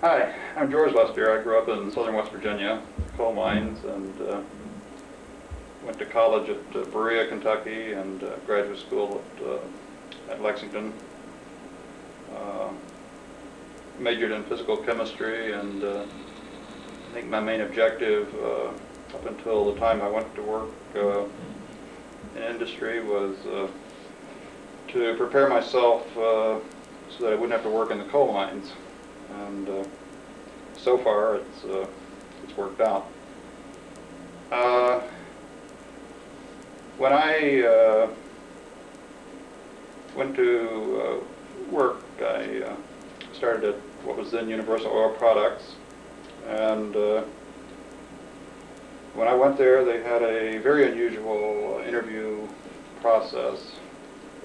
Hi, I'm George Lester. I grew up in southern West Virginia, coal mines, and went to college at Berea, Kentucky, and graduate school at Lexington. Majored in physical chemistry, and I think my main objective up until the time I went to work in industry was to prepare myself so that I wouldn't have to work in the coal mines. And so far, it's worked out. When I went to work, I started at what was then Universal Oil Products, and when I went there, they had a very unusual interview process.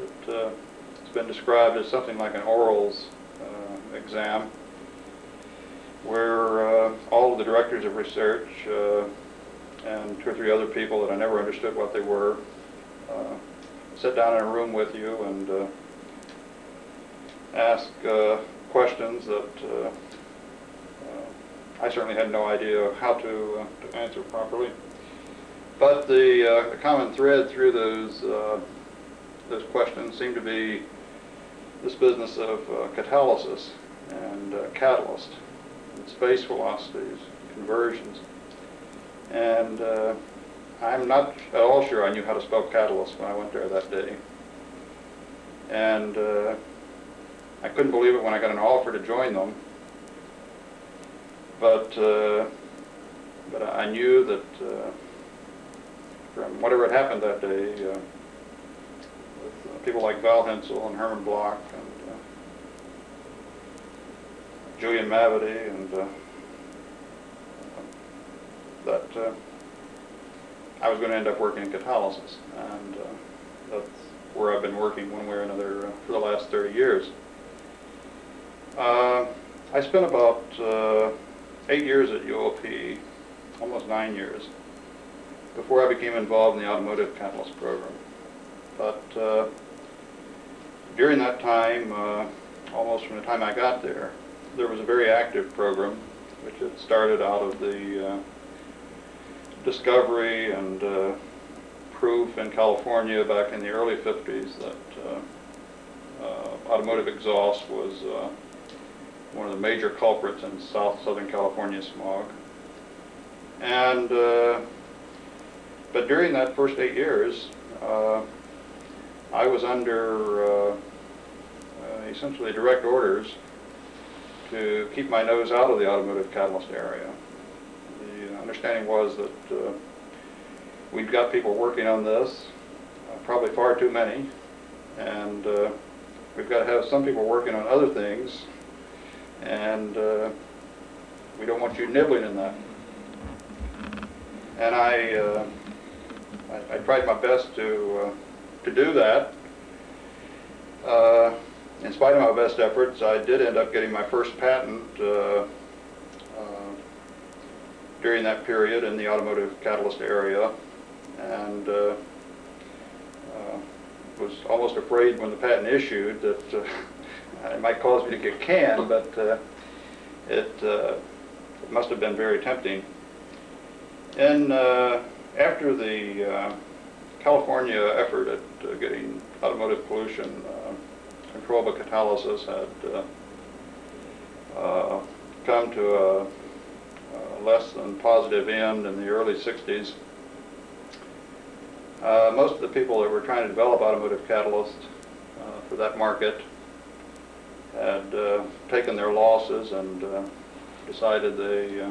It's been described as something like an orals exam, where all of the directors of research and 2 or 3 other people that I never understood what they were sit down in a room with you and ask questions that I certainly had no idea how to answer properly. But the common thread through those questions seemed to be this business of catalysis and catalyst, and space velocities, conversions. And I'm not at all sure I knew how to spell catalyst when I went there that day. And I couldn't believe it when I got an offer to join them. But I knew that from whatever had happened that day, with people like Val Hensel and Herman Bloch and Julian Mavity, and that I was going to end up working in catalysis, and that's where I've been working one way or another for the last 30 years. I spent about 8 years at UOP, almost 9 years, before I became involved in the automotive catalyst program. But during that time, almost from the time I got there was a very active program, which had started out of the discovery and proof in California back in the early 50s that automotive exhaust was one of the major culprits in southern California smog. And but during that first 8 years, I was under essentially direct orders to keep my nose out of the automotive catalyst area. The understanding was that we'd got people working on this, probably far too many, and we've got to have some people working on other things, and we don't want you nibbling in that. And I tried my best to do that. In spite of my best efforts, I did end up getting my first patent during that period in the automotive catalyst area, and was almost afraid when the patent issued that it might cause me to get canned, but it must have been very tempting. And after the California effort at getting automotive pollution control by catalysis had come to a less than positive end in the early 60s, most of the people that were trying to develop automotive catalysts for that market had taken their losses and decided they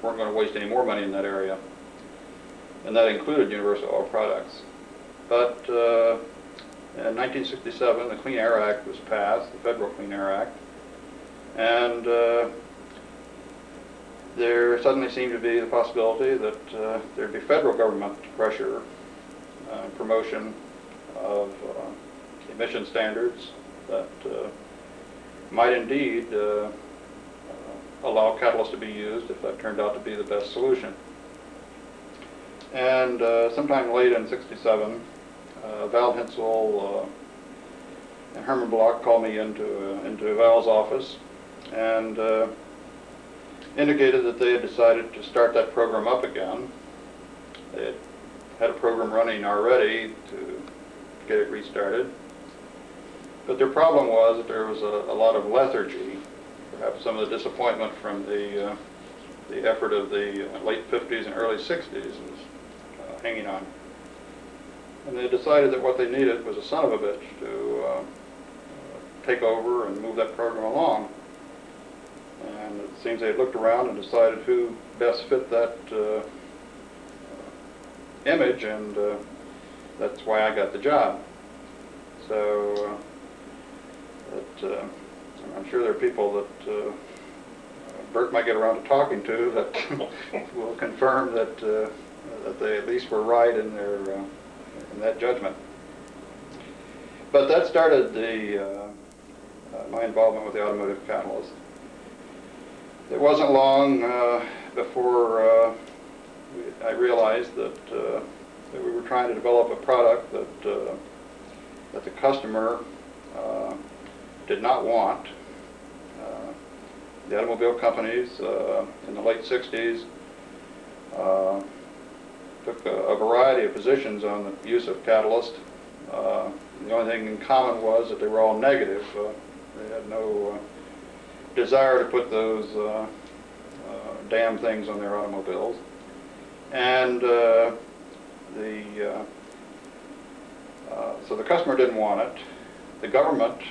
weren't going to waste any more money in that area, and that included Universal Oil Products. But in 1967, the Clean Air Act was passed, the Federal Clean Air Act, and there suddenly seemed to be the possibility that there'd be federal government pressure and promotion of emission standards that might indeed allow catalysts to be used if that turned out to be the best solution. And sometime late in '67, Val Hensel and Herman Bloch called me into Val's office, and indicated that they had decided to start that program up again. They had a program running already to get it restarted. But their problem was that there was a lot of lethargy, perhaps some of the disappointment from the effort of the late 50s and early 60s was hanging on. And they decided that what they needed was a son of a bitch to take over and move that program along. And it seems they had looked around and decided who best fit that image, and that's why I got the job. So I'm sure there are people that Burt might get around to talking to that will confirm that that they at least were right in their in that judgment. But that started my involvement with the automotive catalyst. It wasn't long before I realized that we were trying to develop a product that the customer did not want. The automobile companies in the late 60s took a variety of positions on the use of catalyst. The only thing in common was that they were all negative. They had no desire to put those damn things on their automobiles. And so the customer didn't want it. The government,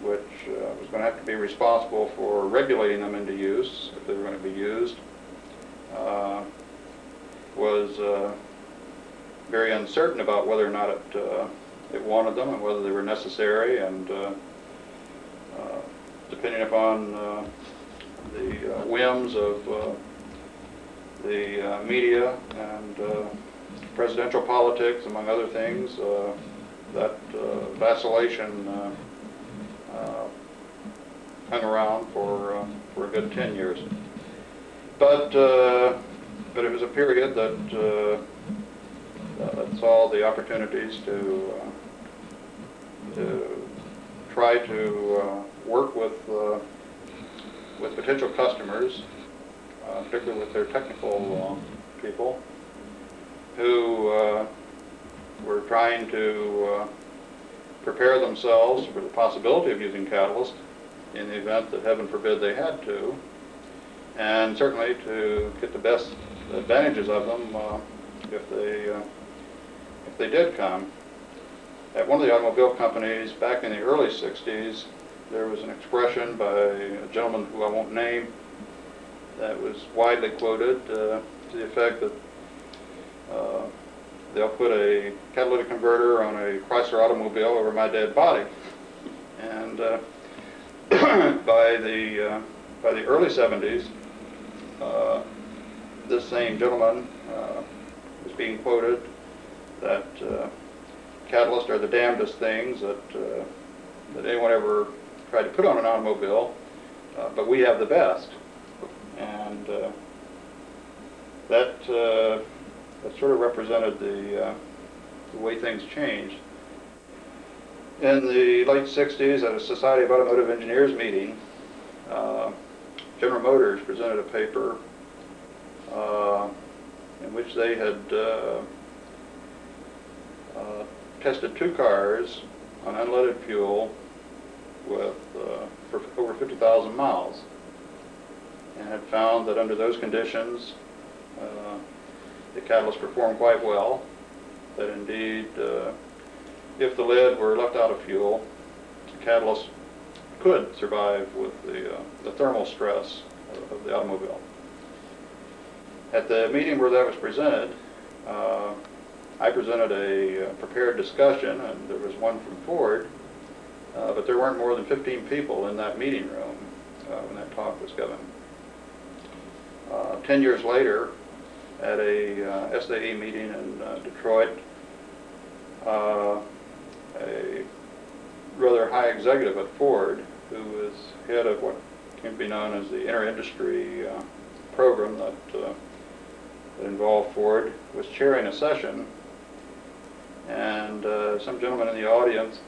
which was going to have to be responsible for regulating them into use, if they were going to be used, was very uncertain about whether or not it wanted them and whether they were necessary, and depending upon the whims of the media and presidential politics, among other things, that vacillation hung around for a good 10 years. But it was a period that saw the opportunities to try to work with potential customers, particularly with their technical people, who were trying to prepare themselves for the possibility of using catalyst in the event that, heaven forbid, they had to, and certainly to get the best advantages of them if they did come. At one of the automobile companies back in the early 60s, there was an expression by a gentleman who I won't name that was widely quoted to the effect that they'll put a catalytic converter on a Chrysler automobile over my dead body. And by the early 70s, this same gentleman was being quoted that catalysts are the damnedest things that anyone ever tried to put on an automobile, but we have the best. And that sort of represented the way things changed. In the late 60s, at a Society of Automotive Engineers meeting, General Motors presented a paper in which they had tested two cars on unleaded fuel with for over 50,000 miles, and had found that under those conditions the catalyst performed quite well, that indeed if the lead were left out of fuel, the catalyst could survive with the thermal stress of the automobile. At the meeting where that was presented, I presented a prepared discussion, and there was one from Ford, but there weren't more than 15 people in that meeting room when that talk was given. 10 years later, at a SAE meeting in Detroit, a rather high executive at Ford, who was head of what came to be known as the inter-industry program that involved Ford, was chairing a session, and some gentleman in the audience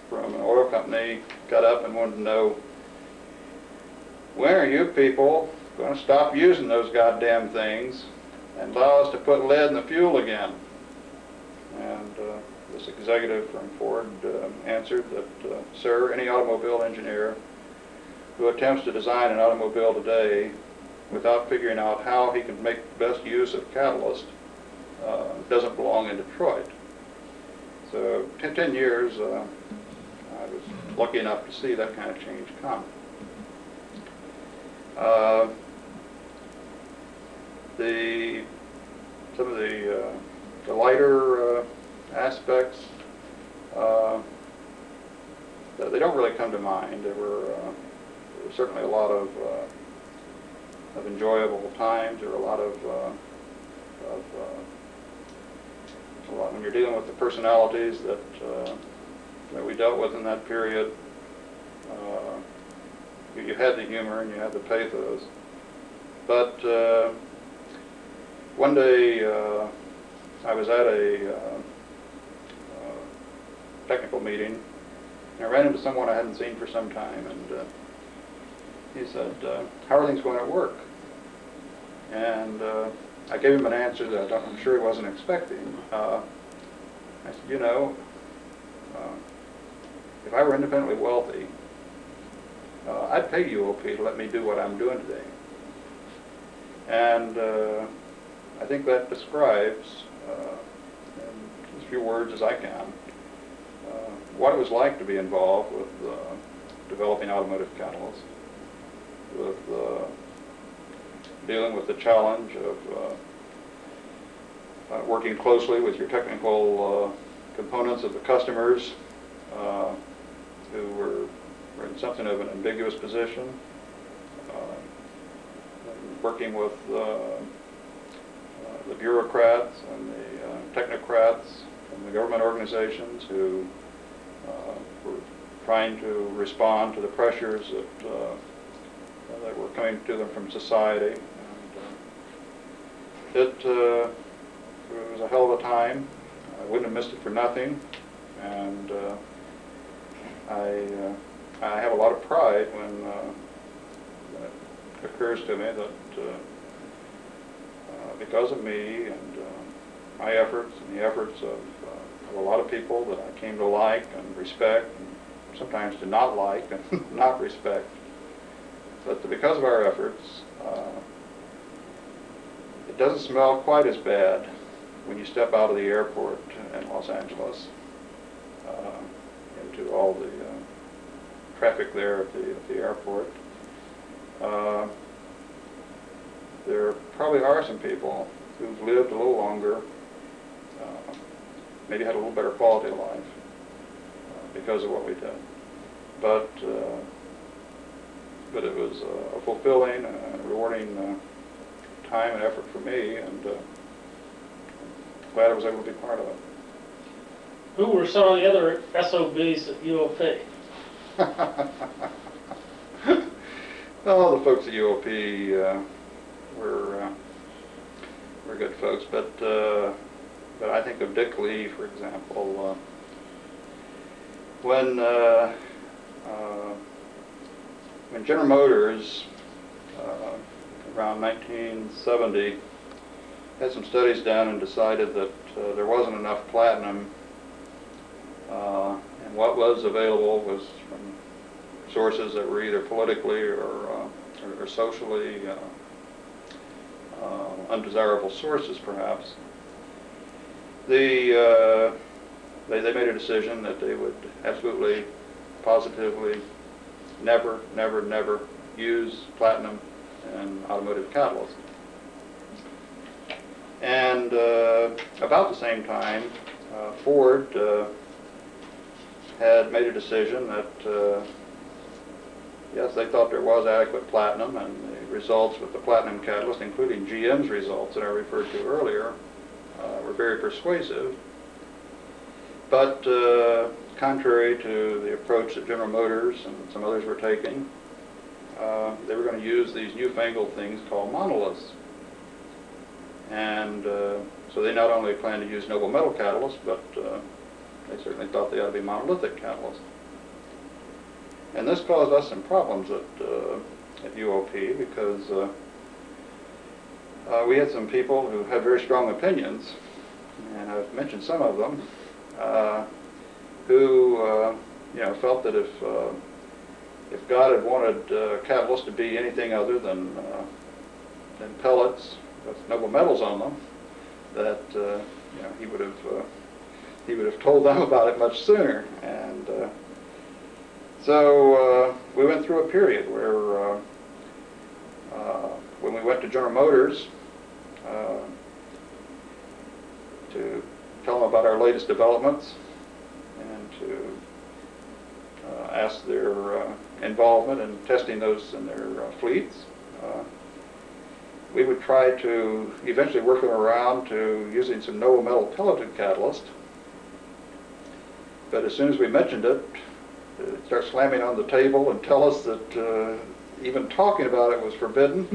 from an oil company got up and wanted to know, when are you people going to stop using those goddamn things and allow us to put lead in the fuel again. And this executive from Ford answered that, sir, any automobile engineer who attempts to design an automobile today without figuring out how he can make the best use of catalyst doesn't belong in Detroit. So 10 years, I was lucky enough to see that kind of change come. Some of the lighter aspects, they don't really come to mind. There were certainly a lot of enjoyable times. There were a lot when you're dealing with the personalities that we dealt with in that period. You had the humor and you had the pathos. But one day I was at a technical meeting, and I ran into someone I hadn't seen for some time, and he said, how are things going at work? And I gave him an answer that I'm sure he wasn't expecting. I said, you know, if I were independently wealthy, I'd pay UOP to let me do what I'm doing today. And I think that describes, in as few words as I can, what it was like to be involved with developing automotive catalysts, with dealing with the challenge of working closely with your technical components of the customers who were in something of an ambiguous position, working with the bureaucrats and the technocrats from the government organizations who were trying to respond to the pressures that were coming to them from society. And it was a hell of a time. I wouldn't have missed it for nothing. And I have a lot of pride when it occurs to me that because of me and my efforts and the efforts of a lot of people that I came to like and respect, and sometimes to not like and not respect, but because of our efforts, it doesn't smell quite as bad when you step out of the airport in Los Angeles into all the traffic there at the airport. There probably are some people who've lived a little longer, maybe had a little better quality of life because of what we did. But it was a fulfilling and rewarding time and effort for me, and glad I was able to be part of it. Who were some of the other SOBs at UOP? Well, the folks at UOP were good folks, but I think of Dick Lee, for example. When General Motors, around 1970, had some studies done and decided that there wasn't enough platinum, and what was available was from sources that were either politically or socially undesirable sources, perhaps. They made a decision that they would absolutely, positively, never use platinum in automotive catalysts. And about the same time, Ford had made a decision that yes, they thought there was adequate platinum, and the results with the platinum catalyst, including GM's results that I referred to earlier, were very persuasive. But contrary to the approach that General Motors and some others were taking, they were going to use these newfangled things called monoliths. And so they not only planned to use noble metal catalysts, but they certainly thought they ought to be monolithic catalysts. And this caused us some problems at UOP, because we had some people who had very strong opinions, and I've mentioned some of them, who felt that if God had wanted catalysts to be anything other than pellets with noble metals on them, that he would have told them about it much sooner. And so we went through a period where when we went to General Motors to tell them about our latest developments and to ask their involvement in testing those in their fleets, we would try to eventually work them around to using some noble metal pelleted catalyst. But as soon as we mentioned it, they'd start slamming on the table and tell us that even talking about it was forbidden.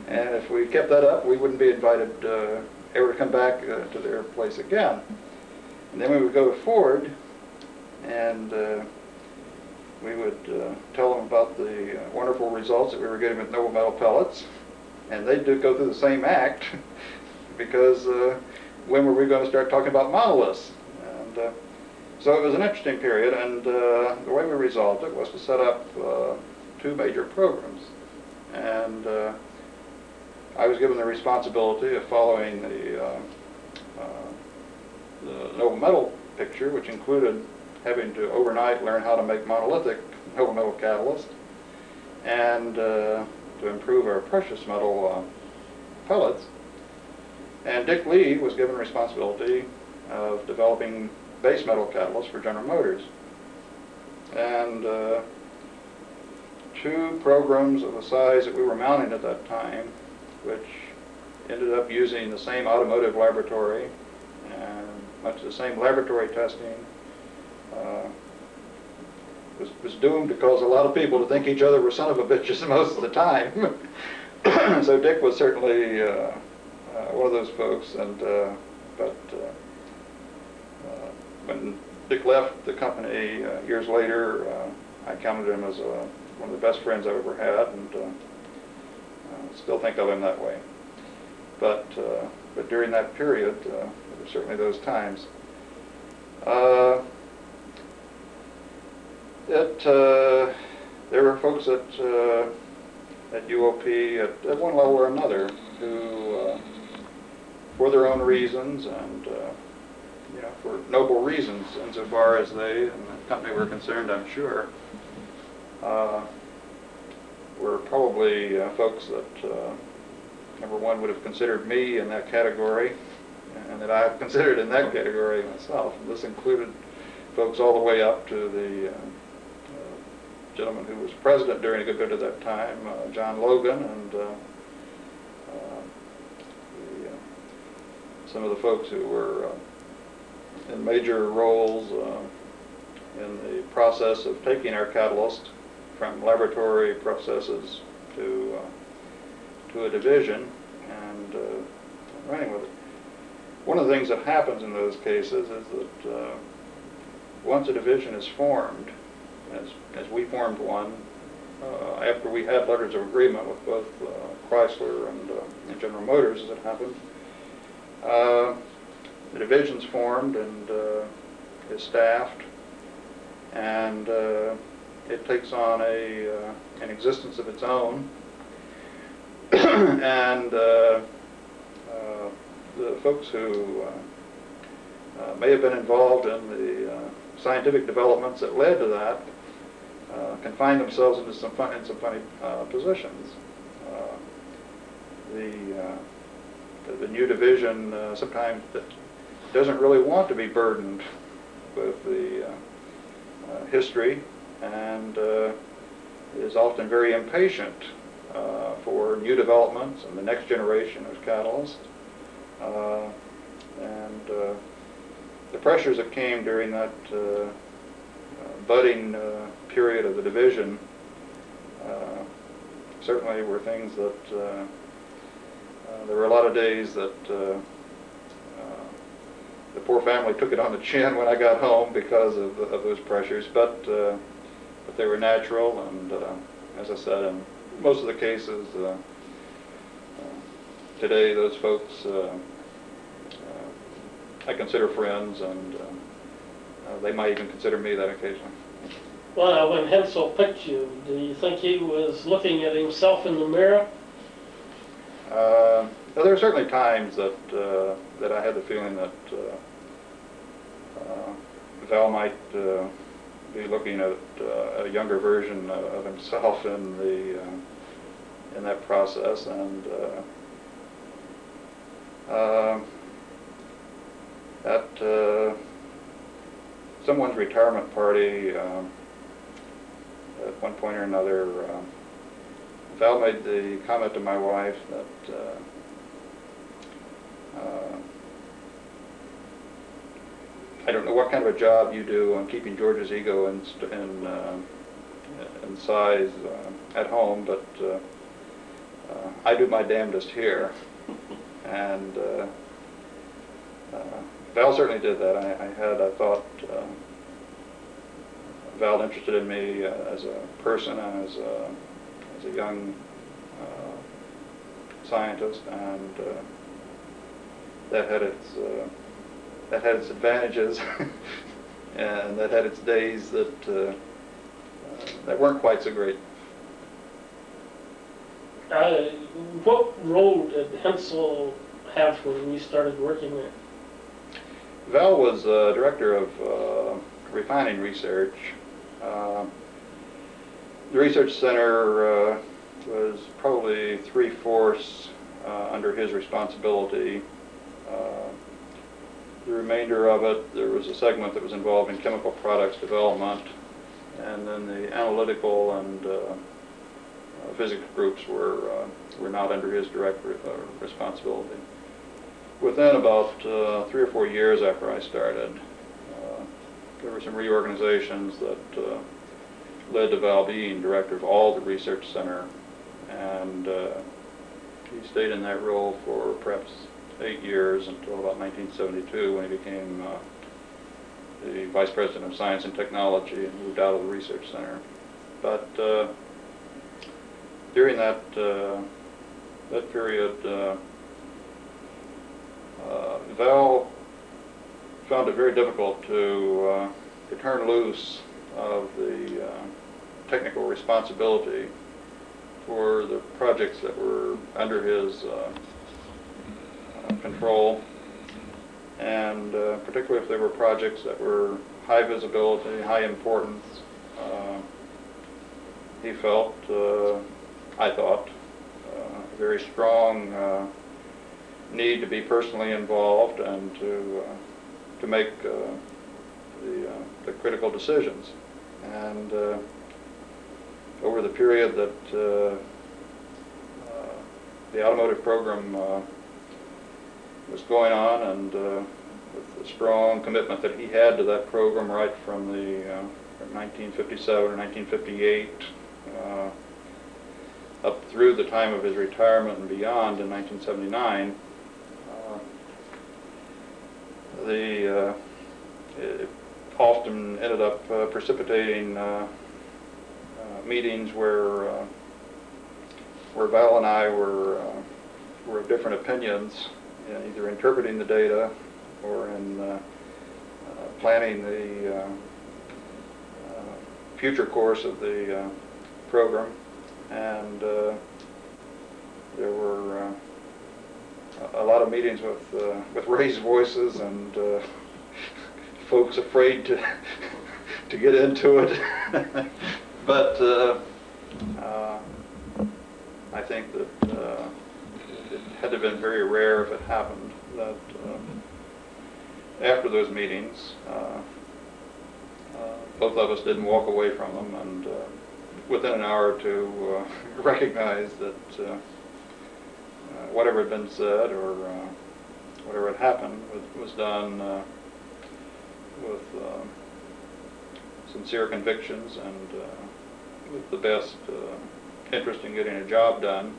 And if we kept that up, we wouldn't be invited ever to come back to their place again. And then we would go to Ford, and we would tell them about the wonderful results that we were getting with noble metal pellets. And they'd go through the same act, because when were we going to start talking about monoliths? And so it was an interesting period, and the way we resolved it was to set up two major programs. And I was given the responsibility of following the noble metal picture, which included having to overnight learn how to make monolithic noble metal catalyst, and to improve our precious metal pellets. And Dick Lee was given responsibility of developing base metal catalysts for General Motors. And two programs of the size that we were mounting at that time, which ended up using the same automotive laboratory and much the same laboratory testing, was doomed to cause a lot of people to think each other were son of a bitches most of the time. So Dick was certainly one of those folks, and but when Dick left the company years later, I counted him as one of the best friends I've ever had, and still think of him that way. But during that period, there were certainly those times. There were folks at UOP at one level or another who, for their own reasons and for noble reasons insofar as they and the company were concerned, I'm sure, were probably folks that, number one, would have considered me in that category, and that I've considered in that category myself. And this included folks all the way up to the gentleman who was president during a good bit of that time, John Logan, and some of the folks who were in major roles in the process of taking our catalyst from laboratory processes to a division and running with it. One of the things that happens in those cases is that once a division is formed, as we formed one, after we had letters of agreement with both Chrysler and General Motors, as it happened, the division's formed and is staffed, and it takes on an existence of its own. And the folks who may have been involved in the scientific developments that led to that can find themselves in some funny positions. The new division sometimes doesn't really want to be burdened with the history, and is often very impatient for new developments and the next generation of catalysts. And the pressures that came during that budding period of the division certainly were things that there were a lot of days that the poor family took it on the chin when I got home because of those pressures, but they were natural, and as I said, in most of the cases, today, those folks I consider friends, and they might even consider me that occasionally. Well, now, when Hensel picked you, do you think he was looking at himself in the mirror? There are certainly times that that I had the feeling that Val might be looking at a younger version of himself in that process, and at someone's retirement party at one point or another, Val made the comment to my wife that I don't know what kind of a job you do on keeping George's ego in size at home, but I do my damnedest here. And Val certainly did that. I thought Val interested in me as a person and as a young scientist, and that had its advantages, and that had its days that weren't quite so great. What role did Hensel have when you started working there? Val was director of refining research. The research center was probably 3/4 under his responsibility. The remainder of it, there was a segment that was involved in chemical products development, and then the analytical and physics groups were not under his direct responsibility. Within about 3 or 4 years after I started, there were some reorganizations that led to Val being director of all the research center, and he stayed in that role for perhaps 8 years until about 1972, when he became the vice president of science and technology and moved out of the research center. But during that period, Val found it very difficult to turn loose of the technical responsibility for the projects that were under his control, and particularly if there were projects that were high visibility, high importance. He felt, I thought, a very strong need to be personally involved and to make the critical decisions. And over the period that the automotive program was going on, and with the strong commitment that he had to that program right from the from 1957 or 1958 up through the time of his retirement and beyond in 1979, it often ended up precipitating meetings where Val and I were of different opinions, either interpreting the data or in planning the future course of the program. And there were a lot of meetings with raised voices and folks afraid to get into it. But I think that it had to have been very rare if it happened that after those meetings, both of us didn't walk away from them, and within an hour or two recognized that whatever had been said or whatever had happened was done with sincere convictions and with the best interest in getting a job done,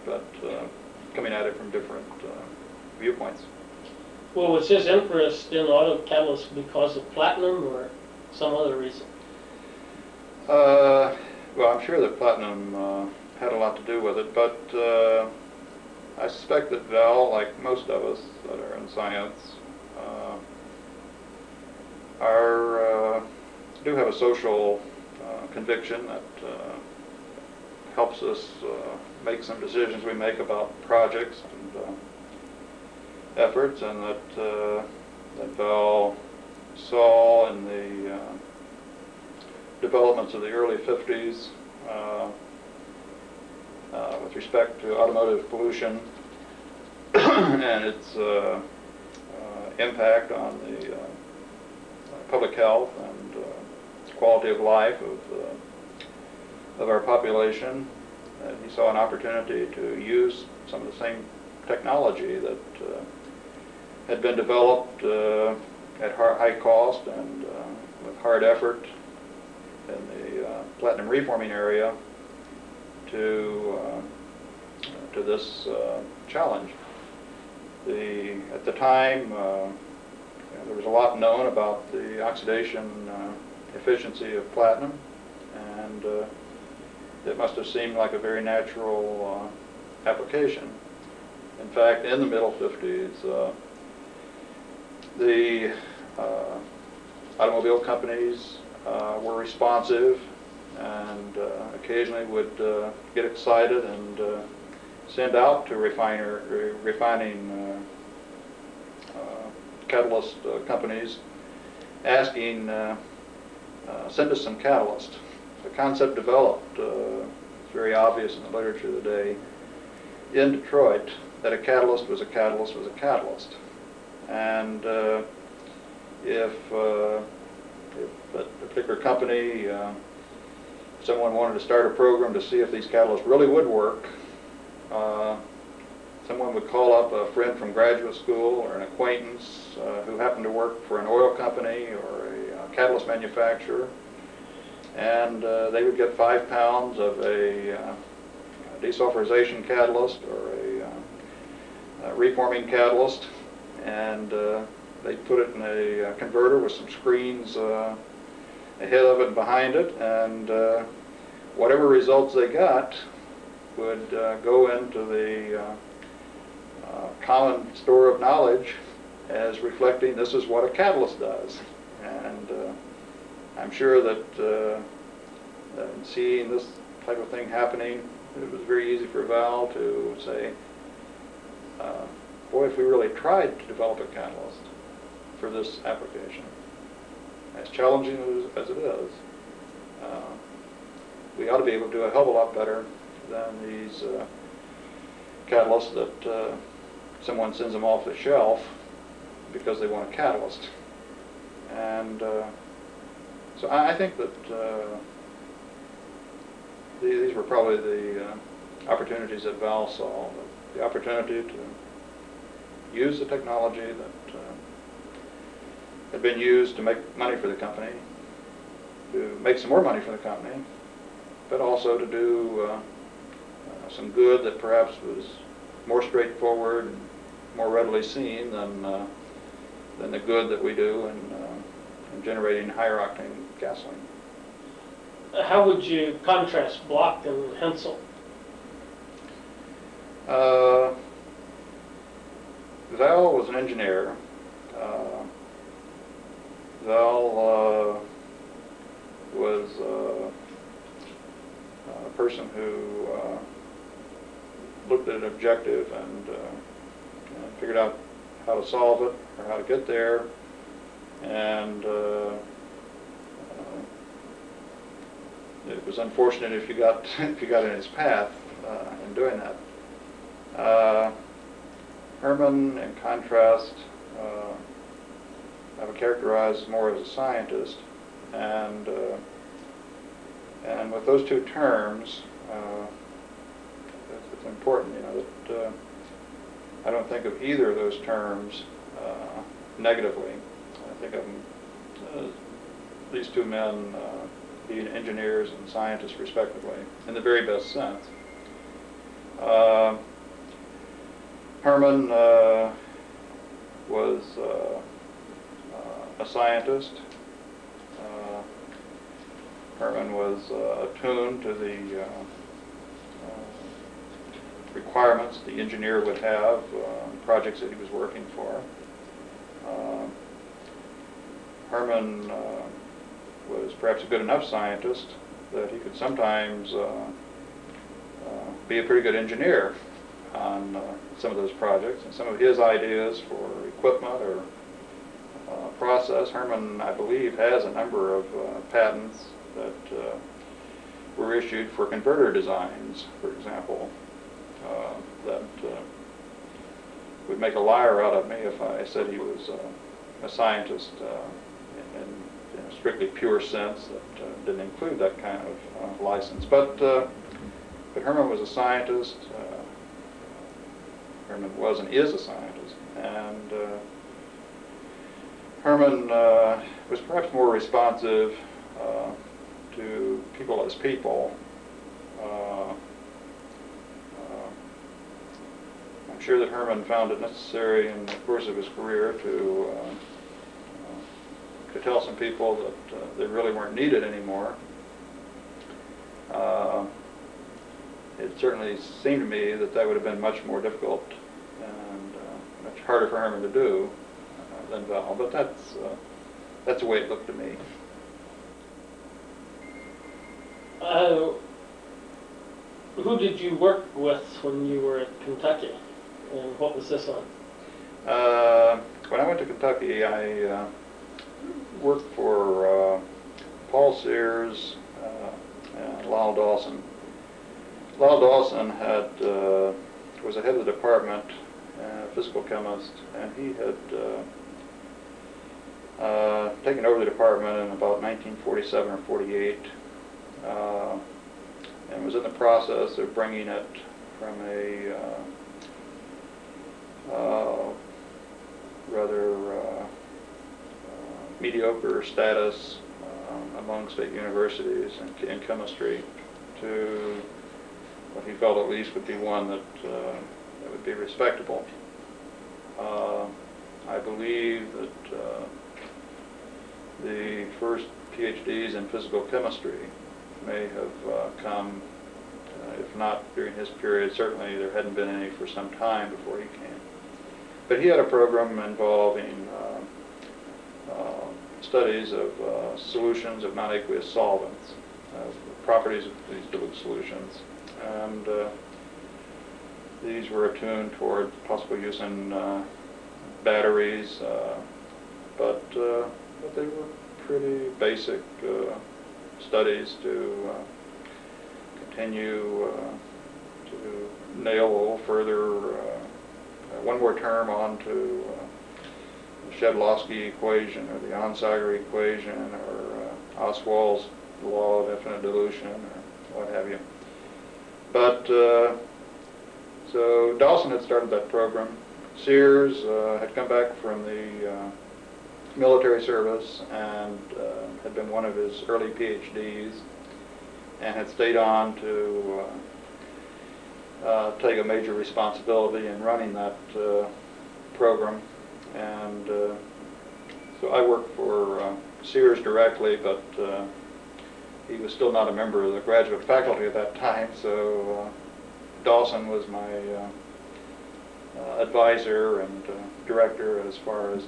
but coming at it from different viewpoints. Well, was his interest in auto catalysts because of platinum or some other reason? Well, I'm sure that platinum had a lot to do with it, but I suspect that Val, like most of us that are in science, do have a social conviction that helps us make some decisions we make about projects and efforts, and that Val saw in the developments of the early 50s with respect to automotive pollution and its impact on the public health and quality of life of our population. And he saw an opportunity to use some of the same technology that had been developed at high cost and with hard effort in the platinum reforming area to this challenge. At the time, there was a lot known about the oxidation efficiency of platinum, and it must have seemed like a very natural application. In fact, in the middle 50s, the automobile companies were responsive and occasionally would get excited and send out to refining catalyst companies asking, send us some catalyst. The concept developed, it's very obvious in the literature of the day, in Detroit, that a catalyst was a catalyst was a catalyst. And if a particular company, someone wanted to start a program to see if these catalysts really would work, someone would call up a friend from graduate school or an acquaintance who happened to work for an oil company or a catalyst manufacturer, and they would get 5 pounds of a desulfurization catalyst or a reforming catalyst, and they'd put it in a converter with some screens ahead of it and behind it, and whatever results they got would go into the common store of knowledge as reflecting this is what a catalyst does. And I'm sure that seeing this type of thing happening, it was very easy for Val to say, boy, if we really tried to develop a catalyst for this application, as challenging as it is, we ought to be able to do a hell of a lot better than these catalysts that someone sends them off the shelf because they want a catalyst. And so I think that these were probably the opportunities that Val saw, the opportunity to use the technology that had been used to make money for the company, to make some more money for the company, but also to do some good that perhaps was more straightforward and more readily seen than the good that we do in generating higher octane gasoline. How would you contrast Block and Hensel? Val was an engineer. Val was a person who looked at an objective and figured out how to solve it or how to get there, and it was unfortunate if you got in his path in doing that. Herman, in contrast, I would characterize more as a scientist, and with those two terms, it's important, that I don't think of either of those terms negatively. I think of them, these two men being engineers and scientists respectively, in the very best sense. Herman was a scientist. Herman was attuned to requirements the engineer would have, projects that he was working for. Herman was perhaps a good enough scientist that he could sometimes be a pretty good engineer on some of those projects, and some of his ideas for equipment or process. Herman, I believe, has a number of patents that were issued for converter designs, for example, that would make a liar out of me if I said he was a scientist in a strictly pure sense that didn't include that kind of license. But Herman was a scientist. Herman was and is a scientist, and Herman was perhaps more responsive to people as people. I'm sure that Herman found it necessary in the course of his career to tell some people that they really weren't needed anymore. It certainly seemed to me that that would have been much more difficult and much harder for Herman to do than Val, but that's the way it looked to me. Who did you work with when you were at Kentucky, and what was this on? When I went to Kentucky, I worked for Paul Sears and Lyle Dawson. Lyle Dawson was the head of the department, physical chemist, and he had taken over the department in about 1947 or 48, and was in the process of bringing it from a rather mediocre status among state universities in chemistry to what he felt at least would be one that would be respectable. I believe that the first PhDs in physical chemistry may have come, if not during his period, certainly there hadn't been any for some time before he came. But he had a program involving studies of solutions of non-aqueous solvents, properties of these dilute solutions, and these were attuned toward possible use in batteries, but they were pretty basic studies to continue to nail a little further one more term onto the Shedlovsky equation or the Onsager equation or Ostwald's law of infinite dilution or what have you. But so Dawson had started that program. Sears had come back from the military service and had been one of his early PhDs and had stayed on to take a major responsibility in running that program. And so I worked for Sears directly, but he was still not a member of the graduate faculty at that time, so Dawson was my advisor and director as far as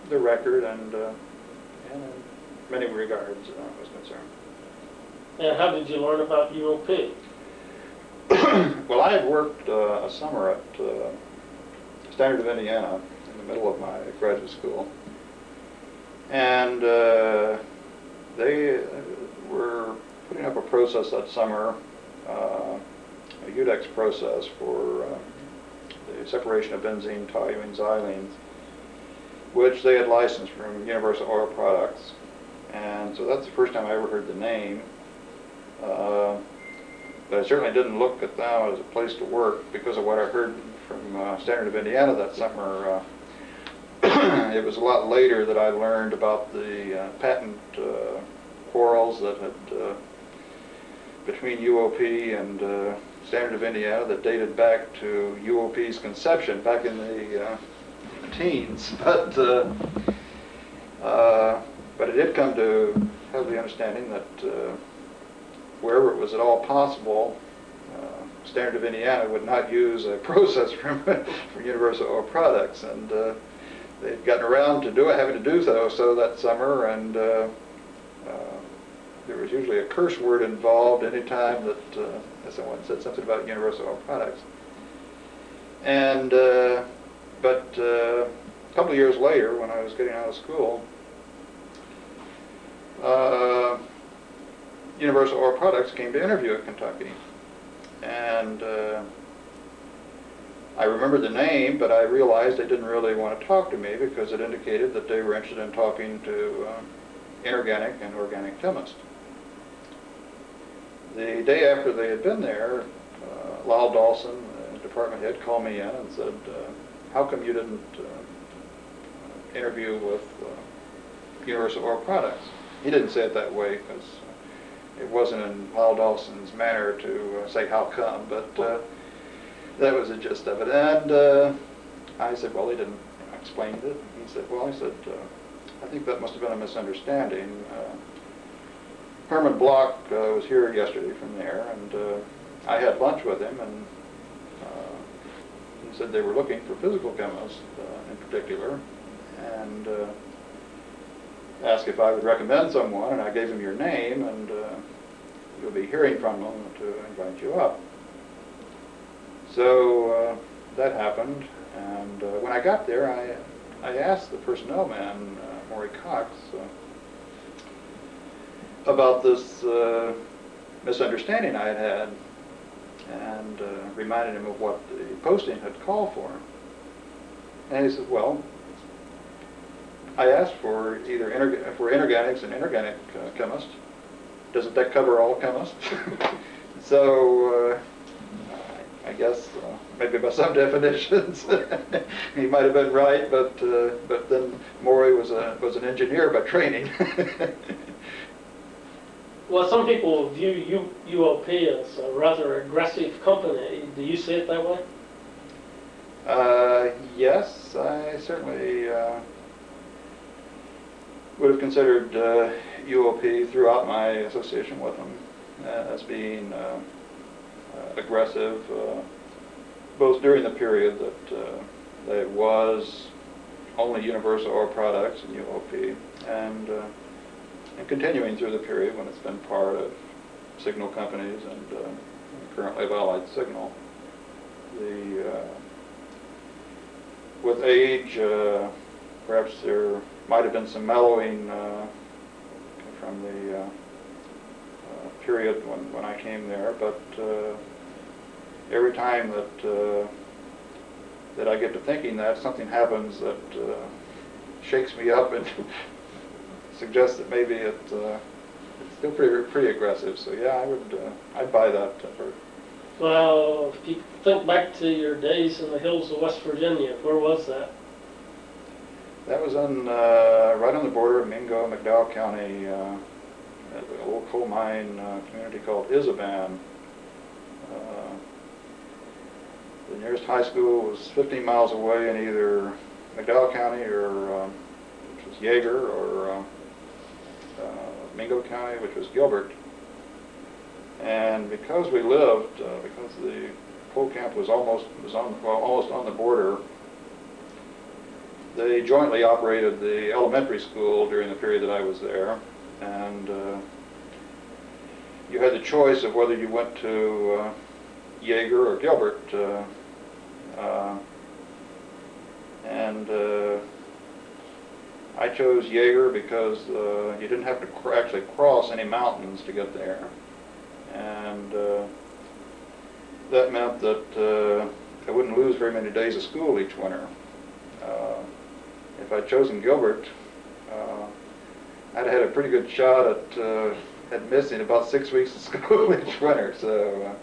the record and in many regards was concerned. And how did you learn about UOP? Well, I had worked a summer at Standard of Indiana in the middle of my graduate school, and they were putting up a process that summer, a UDEX process for the separation of benzene, toluene, xylenes, which they had licensed from Universal Oil Products. And so that's the first time I ever heard the name. But I certainly didn't look at them as a place to work because of what I heard from Standard of Indiana that summer. It was a lot later that I learned about the patent quarrels that had between UOP and Standard of Indiana that dated back to UOP's conception back in the teens. But it did come to have the understanding that wherever it was at all possible, Standard of Indiana would not use a process from Universal Oil Products, and they'd gotten around to having to do so that summer, and there was usually a curse word involved any time that someone said something about Universal Oil Products. And but a couple of years later, when I was getting out of school, Universal Oil Products came to interview at Kentucky, and I remembered the name, but I realized they didn't really want to talk to me because it indicated that they were interested in talking to inorganic and organic chemists. The day after they had been there, Lyle Dawson, the department head, called me in and said, how come you didn't interview with Universal Oil Products? He didn't say it that way because it wasn't in Lyle Dawson's manner to say how come, but that was the gist of it. And I said, well, they didn't explain it. He said, well, I think that must have been a misunderstanding. Herman Block was here yesterday from there, and I had lunch with him, and he said they were looking for physical chemists in particular, and asked if I would recommend someone, and I gave him your name, and you'll be hearing from them to invite you up. So that happened, and when I got there, I asked the personnel man, Maury Cox, about this misunderstanding I had had, and reminded him of what the posting had called for. And he said, well, I asked for either for inorganics and inorganic chemists. Doesn't that cover all chemists? So I guess maybe by some definitions he might have been right, but then Maury was an engineer by training. Well, some people view UOP as a rather aggressive company. Do you see it that way? Yes, I certainly would have considered UOP throughout my association with them as being aggressive, both during the period that it was only Universal Oil Products and UOP, and continuing through the period when it's been part of signal companies and currently of Allied Signal. With age, perhaps there might have been some mellowing from the period when I came there, but every time that I get to thinking that, something happens that shakes me up and suggests that maybe it's still pretty aggressive. So yeah, I'd buy that. Well, if you think back to your days in the hills of West Virginia, where was that? That was right on the border of Mingo, McDowell County, at the old coal mine community called Isaban. The nearest high school was 15 miles away in either McDowell County or which was Yeager, or Mingo County, which was Gilbert. And because we lived, because the coal camp was almost on the border, they jointly operated the elementary school during the period that I was there, and you had the choice of whether you went to Yeager or Gilbert, and I chose Yeager because you didn't have to actually cross any mountains to get there, and that meant that I wouldn't lose very many days of school each winter. If I'd chosen Gilbert, I'd have had a pretty good shot at missing about 6 weeks of school each winter. So,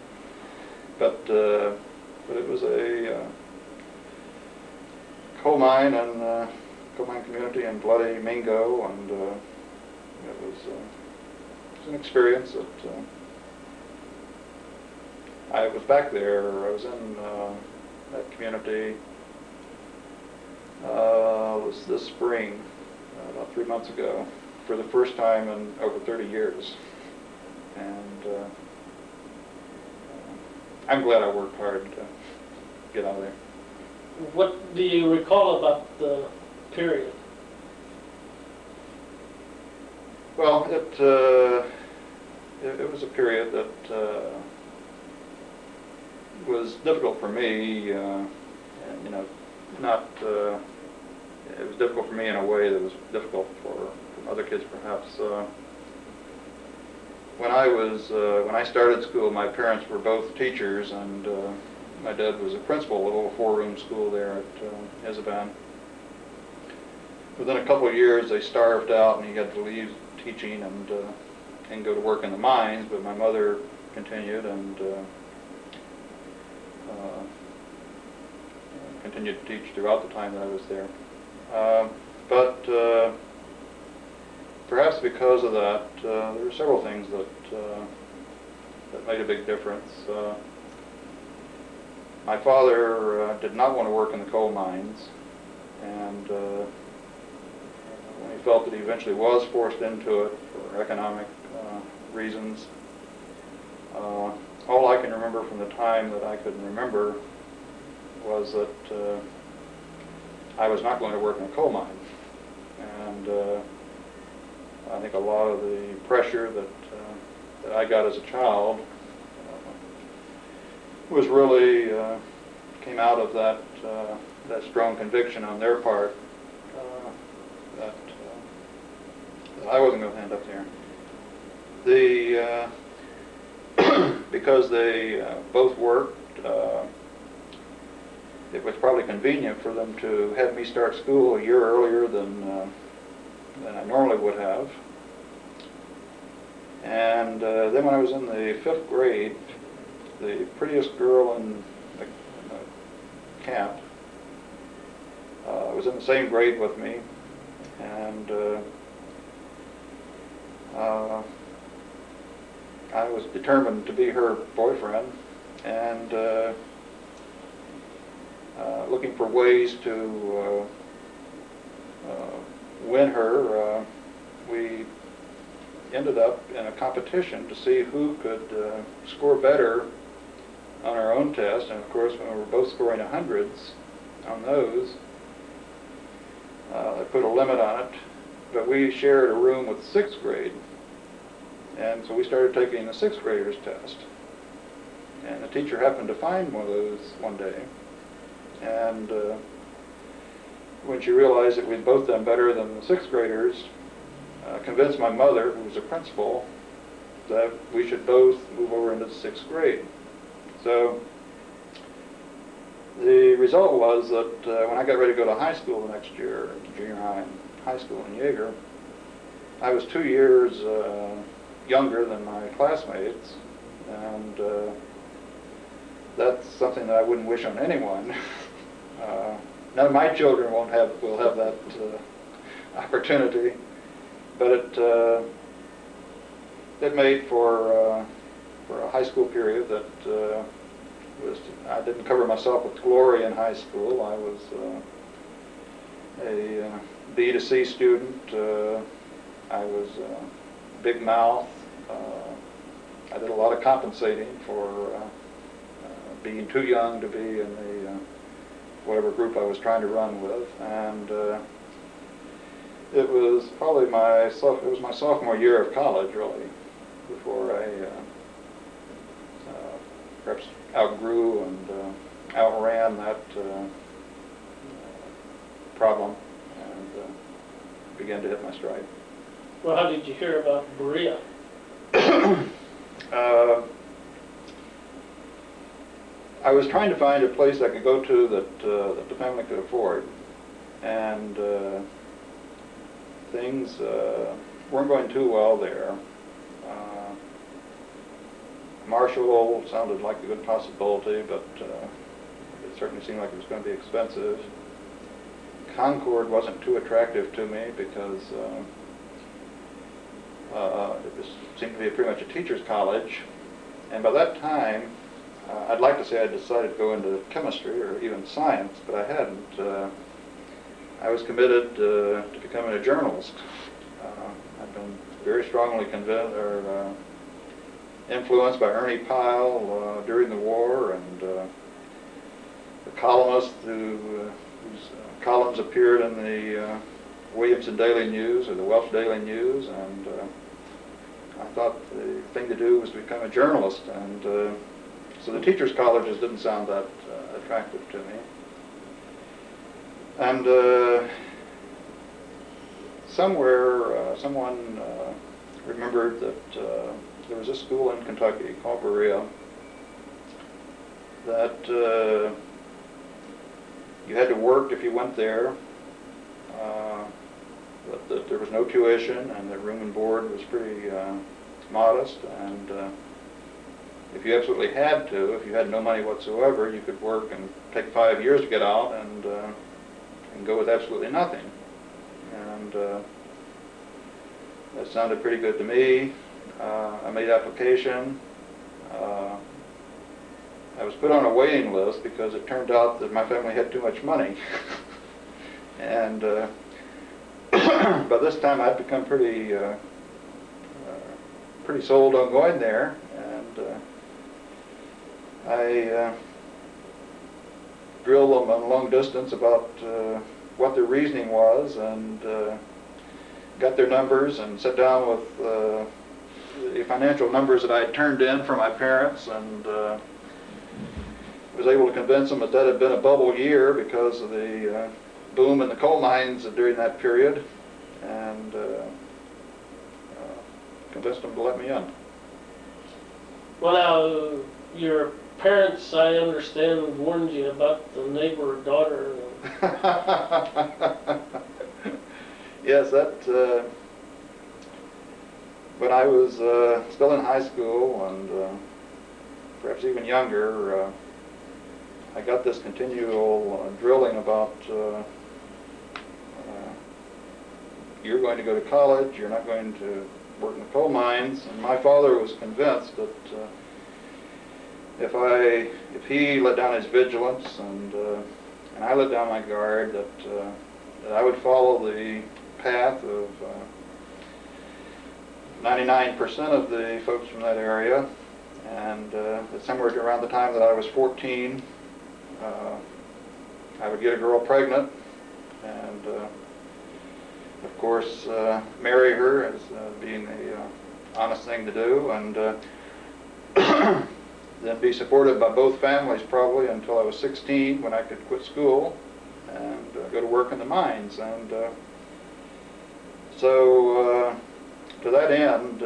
but it was a coal mine and coal mine community in bloody Mingo, and it was an experience that I was back there. I was in that community. Was this spring, about 3 months ago, for the first time in over 30 years. And I'm glad I worked hard to get out of there. What do you recall about the period? Well, it was a period that was difficult for me, and, you know, not, it was difficult for me in a way that was difficult for other kids perhaps. When I started school, my parents were both teachers, and my dad was a principal of a little four-room school there at Isabel. Within a couple of years, they starved out, and he had to leave teaching and go to work in the mines. But my mother continued and continued to teach throughout the time that I was there. But perhaps because of that, there were several things that made a big difference. My father did not want to work in the coal mines, and when he felt that he eventually was forced into it for economic reasons, all I can remember from the time that I could remember was that I was not going to work in a coal mine. And I think a lot of the pressure that I got as a child was really came out of that strong conviction on their part that I wasn't going to end up there. Because they both worked, it was probably convenient for them to have me start school a year earlier than I normally would have. And then when I was in the 5th grade, the prettiest girl in the camp was in the same grade with me, and I was determined to be her boyfriend, and looking for ways to win her, we ended up in a competition to see who could score better on our own test. And of course, when we were both scoring 100s on those, they put a limit on it. But we shared a room with 6th grade, and so we started taking the 6th graders test. And the teacher happened to find one of those one day, and when she realized that we'd both done better than the 6th graders, convinced my mother, who was a principal, that we should both move over into the 6th grade. So the result was that when I got ready to go to high school the next year, junior high and high school in Yeager, I was 2 years younger than my classmates, and that's something that I wouldn't wish on anyone. None of my children will have that opportunity, but it made for a high school period that I didn't cover myself with glory in high school. I was a B to C student. I was big mouth. I did a lot of compensating for being too young to be in the whatever group I was trying to run with, and it was probably my sophomore year of college, really, before I perhaps outgrew and outran that problem and began to hit my stride. Well, how did you hear about Berea? I was trying to find a place I could go to that the family could afford, and things weren't going too well there. Marshall sounded like a good possibility, but it certainly seemed like it was going to be expensive. Concord wasn't too attractive to me because it seemed to be pretty much a teacher's college, and by that time I'd like to say I decided to go into chemistry or even science, but I hadn't. I was committed to becoming a journalist. I've been very strongly convinced or influenced by Ernie Pyle during the war, and the columnist whose columns appeared in the Williamson Daily News or the Welsh Daily News, and I thought the thing to do was to become a journalist, and so the teachers' colleges didn't sound that attractive to me. And somewhere, someone remembered that there was a school in Kentucky called Berea that you had to work if you went there, that there was no tuition, and the room and board was pretty modest, and if you absolutely had to, if you had no money whatsoever, you could work and take 5 years to get out and go with absolutely nothing. And that sounded pretty good to me. I made application. I was put on a waiting list because it turned out that my family had too much money. And by this time I'd become pretty sold on going there, and I drilled them on long distance about what their reasoning was, and got their numbers and sat down with the financial numbers that I had turned in for my parents, and was able to convince them that that had been a bubble year because of the boom in the coal mines during that period, and convinced them to let me in. Well, now, your parents, I understand, warned you about the neighbor daughter. Yes, that when I was still in high school, and perhaps even younger, I got this continual drilling about you're going to go to college, you're not going to work in the coal mines, and my father was convinced that if he let down his vigilance and I let down my guard, that I would follow the path of 99% of the folks from that area, and that somewhere around the time that I was 14, I would get a girl pregnant, and of course marry her as being the honest thing to do, and then be supported by both families probably until I was 16, when I could quit school and go to work in the mines. And so to that end,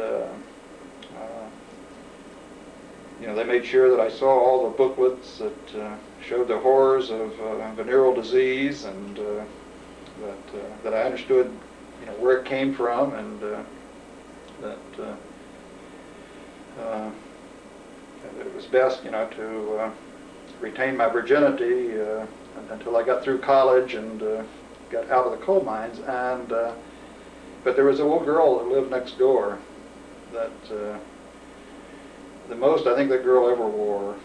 you know, they made sure that I saw all the booklets that showed the horrors of venereal disease, and that I understood, you know, where it came from, and that it was best, you know, to retain my virginity until I got through college and got out of the coal mines. And but there was a little girl that lived next door that the most I think that girl ever wore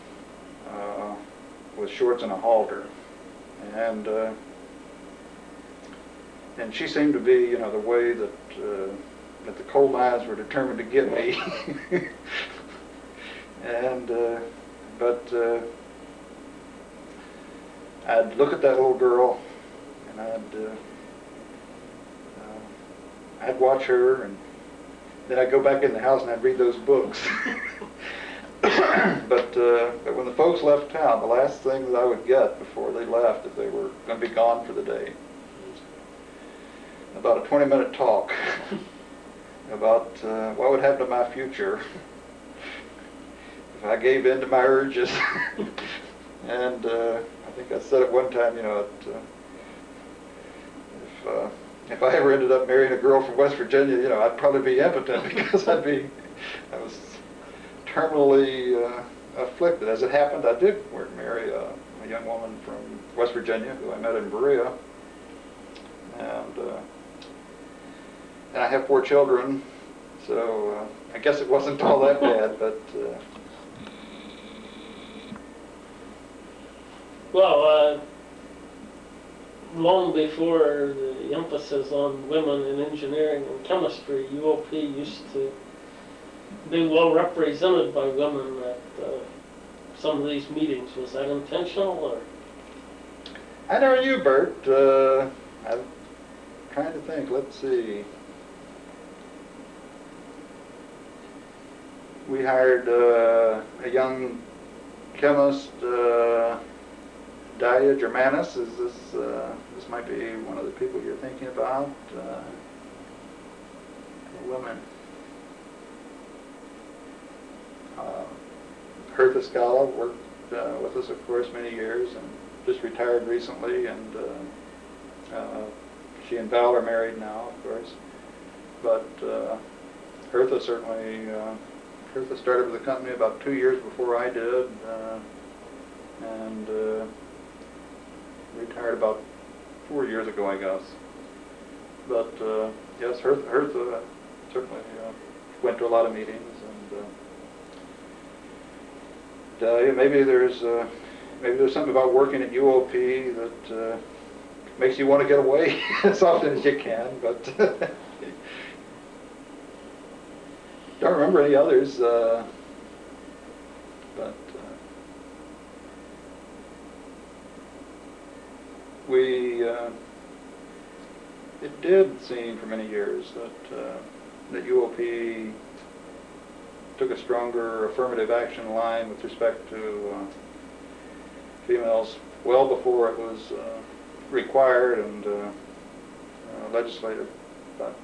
was shorts and a halter, and she seemed to be, you know, the way that that the coal mines were determined to get me. And but I'd look at that little girl, and I'd watch her, and then I'd go back in the house and I'd read those books. But when the folks left town, the last thing that I would get before they left, if they were going to be gone for the day, was about a 20-minute talk about what would happen to my future if I gave in to my urges. And I think I said at one time, you know, if I ever ended up marrying a girl from West Virginia, you know, I'd probably be impotent because I was terminally afflicted. As it happened, I did marry a young woman from West Virginia who I met in Berea, and I have 4 children, so I guess it wasn't all that bad, but. Well, long before the emphasis on women in engineering and chemistry, UOP used to be well represented by women at some of these meetings. Was that intentional, or? I never knew Burt. I'm trying to think. Let's see. We hired a young chemist, Dalia Germanis. Is this might be one of the people you're thinking about? A woman. Hertha Scala worked with us, of course, many years, and just retired recently. And she and Val are married now, of course. But Hertha certainly. Hertha started with the company about 2 years before I did, and retired about 4 years ago, I guess. But yes, Hertha certainly went to a lot of meetings, and yeah, maybe there's something about working at UOP that makes you want to get away as often as you can, but. Don't remember any others, but it did seem for many years that UOP took a stronger affirmative action line with respect to females well before it was required and legislated, but